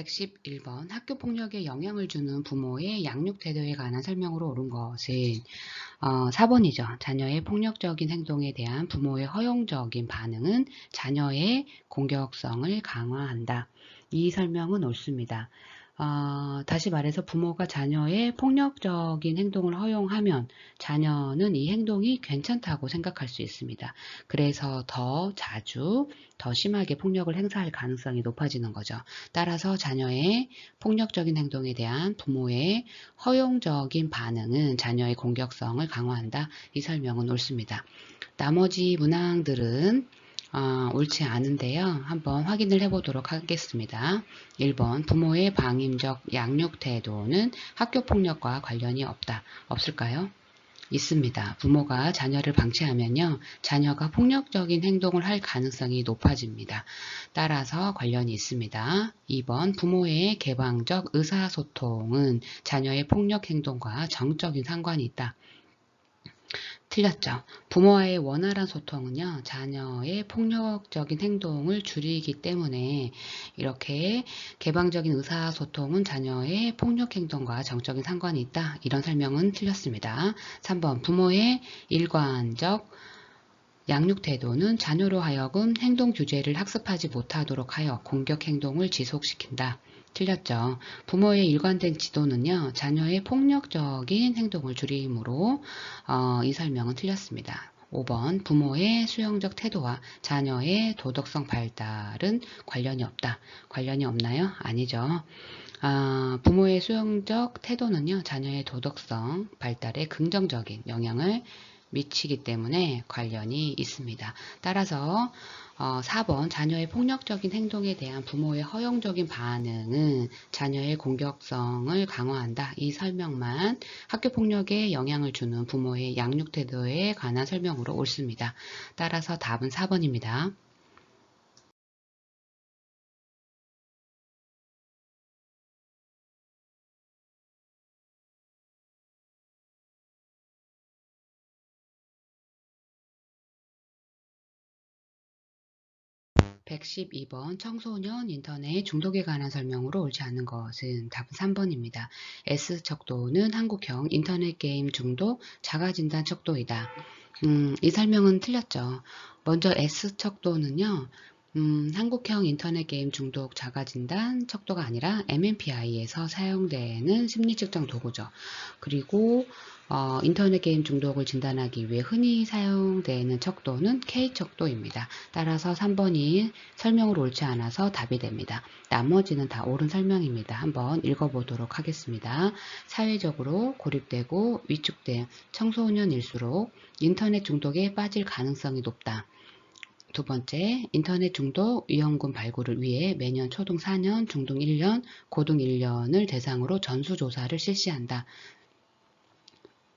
111번 학교 폭력에 영향을 주는 부모의 양육 태도에 관한 설명으로 옳은 것은 4번이죠. 자녀의 폭력적인 행동에 대한 부모의 허용적인 반응은 자녀의 공격성을 강화한다. 이 설명은 옳습니다. 다시 말해서 부모가 자녀의 폭력적인 행동을 허용하면 자녀는 이 행동이 괜찮다고 생각할 수 있습니다. 그래서 더 자주, 더 심하게 폭력을 행사할 가능성이 높아지는 거죠. 따라서 자녀의 폭력적인 행동에 대한 부모의 허용적인 반응은 자녀의 공격성을 강화한다. 이 설명은 옳습니다. 나머지 문항들은 옳지 않은데요. 한번 확인을 해보도록 하겠습니다. 1번 부모의 방임적 양육 태도는 학교 폭력과 관련이 없다. 없을까요? 있습니다. 부모가 자녀를 방치하면요. 자녀가 폭력적인 행동을 할 가능성이 높아집니다. 따라서 관련이 있습니다. 2번 부모의 개방적 의사소통은 자녀의 폭력 행동과 정적인 상관이 있다. 틀렸죠. 부모와의 원활한 소통은요, 자녀의 폭력적인 행동을 줄이기 때문에 이렇게 개방적인 의사소통은 자녀의 폭력 행동과 정적인 상관이 있다. 이런 설명은 틀렸습니다. 3번 부모의 일관적 양육 태도는 자녀로 하여금 행동 규제를 학습하지 못하도록 하여 공격 행동을 지속시킨다. 틀렸죠. 부모의 일관된 지도는요, 자녀의 폭력적인 행동을 줄이므로 이 설명은 틀렸습니다. 5번 부모의 수용적 태도와 자녀의 도덕성 발달은 관련이 없다. 관련이 없나요? 아니죠. 부모의 수용적 태도는요, 자녀의 도덕성 발달에 긍정적인 영향을 미치기 때문에 관련이 있습니다. 따라서 4번 자녀의 폭력적인 행동에 대한 부모의 허용적인 반응은 자녀의 공격성을 강화한다. 이 설명만 학교폭력에 영향을 주는 부모의 양육 태도에 관한 설명으로 옳습니다. 따라서 답은 4번입니다. 112번 청소년 인터넷 중독에 관한 설명으로 옳지 않은 것은 답은 3번입니다. S척도는 한국형 인터넷 게임 중독 자가진단 척도이다. 이 설명은 틀렸죠. 먼저 S척도는요. 한국형 인터넷 게임 중독 자가진단 척도가 아니라 MMPI에서 사용되는 심리측정 도구죠. 그리고 인터넷 게임 중독을 진단하기 위해 흔히 사용되는 척도는 K척도입니다. 따라서 3번이 설명으로 옳지 않아서 답이 됩니다. 나머지는 다 옳은 설명입니다. 한번 읽어보도록 하겠습니다. 사회적으로 고립되고 위축된 청소년일수록 인터넷 중독에 빠질 가능성이 높다. 두 번째, 인터넷 중독 위험군 발굴을 위해 매년 초등 4년, 중등 1년, 고등 1년을 대상으로 전수조사를 실시한다.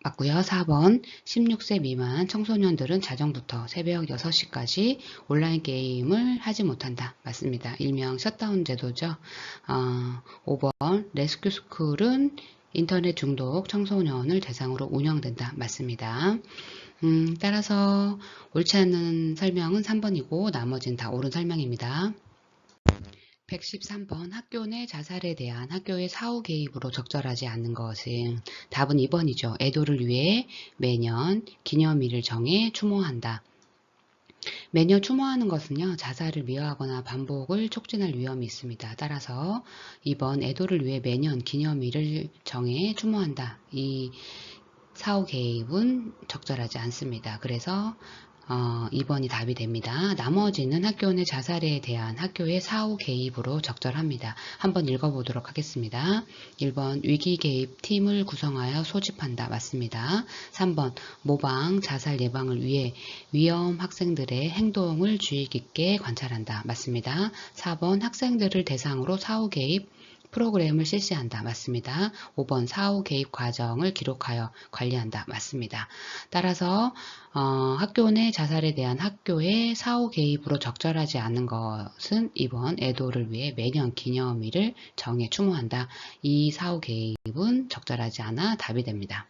맞고요. 4번 16세 미만 청소년들은 자정부터 새벽 6시까지 온라인 게임을 하지 못한다. 맞습니다. 일명 셧다운 제도죠. 5번 레스큐 스쿨은 인터넷 중독 청소년을 대상으로 운영된다. 맞습니다. 따라서 옳지 않은 설명은 3번이고 나머지는 다 옳은 설명입니다. 113번 학교 내 자살에 대한 학교의 사후 개입으로 적절하지 않는 것은 답은 2번이죠. 애도를 위해 매년 기념일을 정해 추모한다. 매년 추모하는 것은요, 자살을 미화하거나 반복을 촉진할 위험이 있습니다. 따라서 2번 애도를 위해 매년 기념일을 정해 추모한다. 이 사후 개입은 적절하지 않습니다. 그래서 2번이 답이 됩니다. 나머지는 학교 내 자살에 대한 학교의 사후 개입으로 적절합니다. 한번 읽어보도록 하겠습니다. 1번 위기 개입 팀을 구성하여 소집한다. 맞습니다. 3번 모방 자살 예방을 위해 위험 학생들의 행동을 주의 깊게 관찰한다. 맞습니다. 4번 학생들을 대상으로 사후 개입 프로그램을 실시한다. 맞습니다. 5번 사후 개입 과정을 기록하여 관리한다. 맞습니다. 따라서 학교 내 자살에 대한 학교의 사후 개입으로 적절하지 않은 것은 2번 애도를 위해 매년 기념일을 정해 추모한다. 이 사후 개입은 적절하지 않아 답이 됩니다.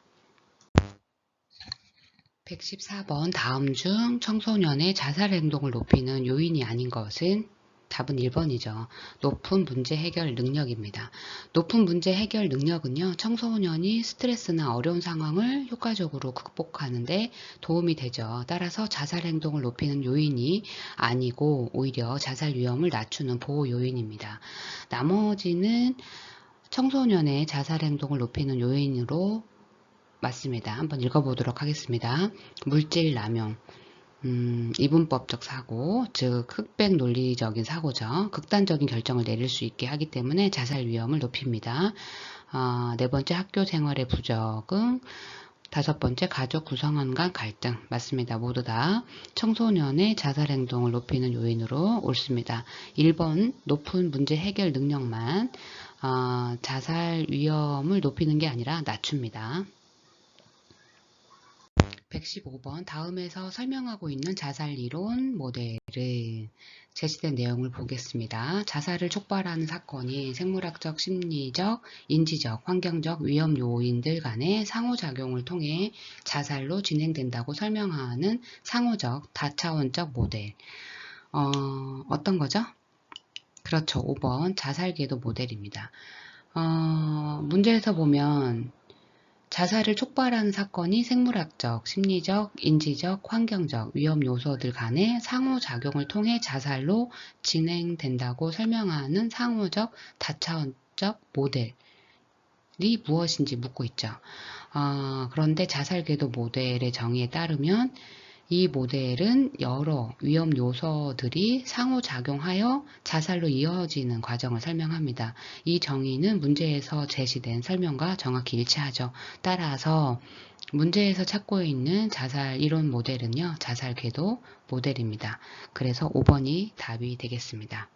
114번 다음 중 청소년의 자살 행동을 높이는 요인이 아닌 것은 답은 1번이죠. 높은 문제 해결 능력입니다. 높은 문제 해결 능력은요, 청소년이 스트레스나 어려운 상황을 효과적으로 극복하는데 도움이 되죠. 따라서 자살 행동을 높이는 요인이 아니고 오히려 자살 위험을 낮추는 보호 요인입니다. 나머지는 청소년의 자살 행동을 높이는 요인으로 맞습니다. 한번 읽어보도록 하겠습니다. 물질 남용. 이분법적 사고, 즉 흑백 논리적인 사고죠. 극단적인 결정을 내릴 수 있게 하기 때문에 자살 위험을 높입니다. 네 번째 학교 생활의 부적응, 다섯 번째 가족 구성원 간 갈등. 맞습니다. 모두 다 청소년의 자살 행동을 높이는 요인으로 옳습니다. 1번 높은 문제 해결 능력만 자살 위험을 높이는 게 아니라 낮춥니다. 115번 다음에서 설명하고 있는 자살 이론 모델을 제시된 내용을 보겠습니다. 자살을 촉발하는 사건이 생물학적, 심리적, 인지적, 환경적 위험 요인들 간의 상호작용을 통해 자살로 진행된다고 설명하는 상호적, 다차원적 모델. 어떤 거죠? 그렇죠. 5번 자살궤도 모델입니다. 문제에서 보면 자살을 촉발하는 사건이 생물학적, 심리적, 인지적, 환경적 위험 요소들 간의 상호작용을 통해 자살로 진행된다고 설명하는 상호적, 다차원적 모델이 무엇인지 묻고 있죠. 그런데 자살궤도 모델의 정의에 따르면 이 모델은 여러 위험 요소들이 상호작용하여 자살로 이어지는 과정을 설명합니다. 이 정의는 문제에서 제시된 설명과 정확히 일치하죠. 따라서 문제에서 찾고 있는 자살 이론 모델은요, 자살 궤도 모델입니다. 그래서 5번이 답이 되겠습니다.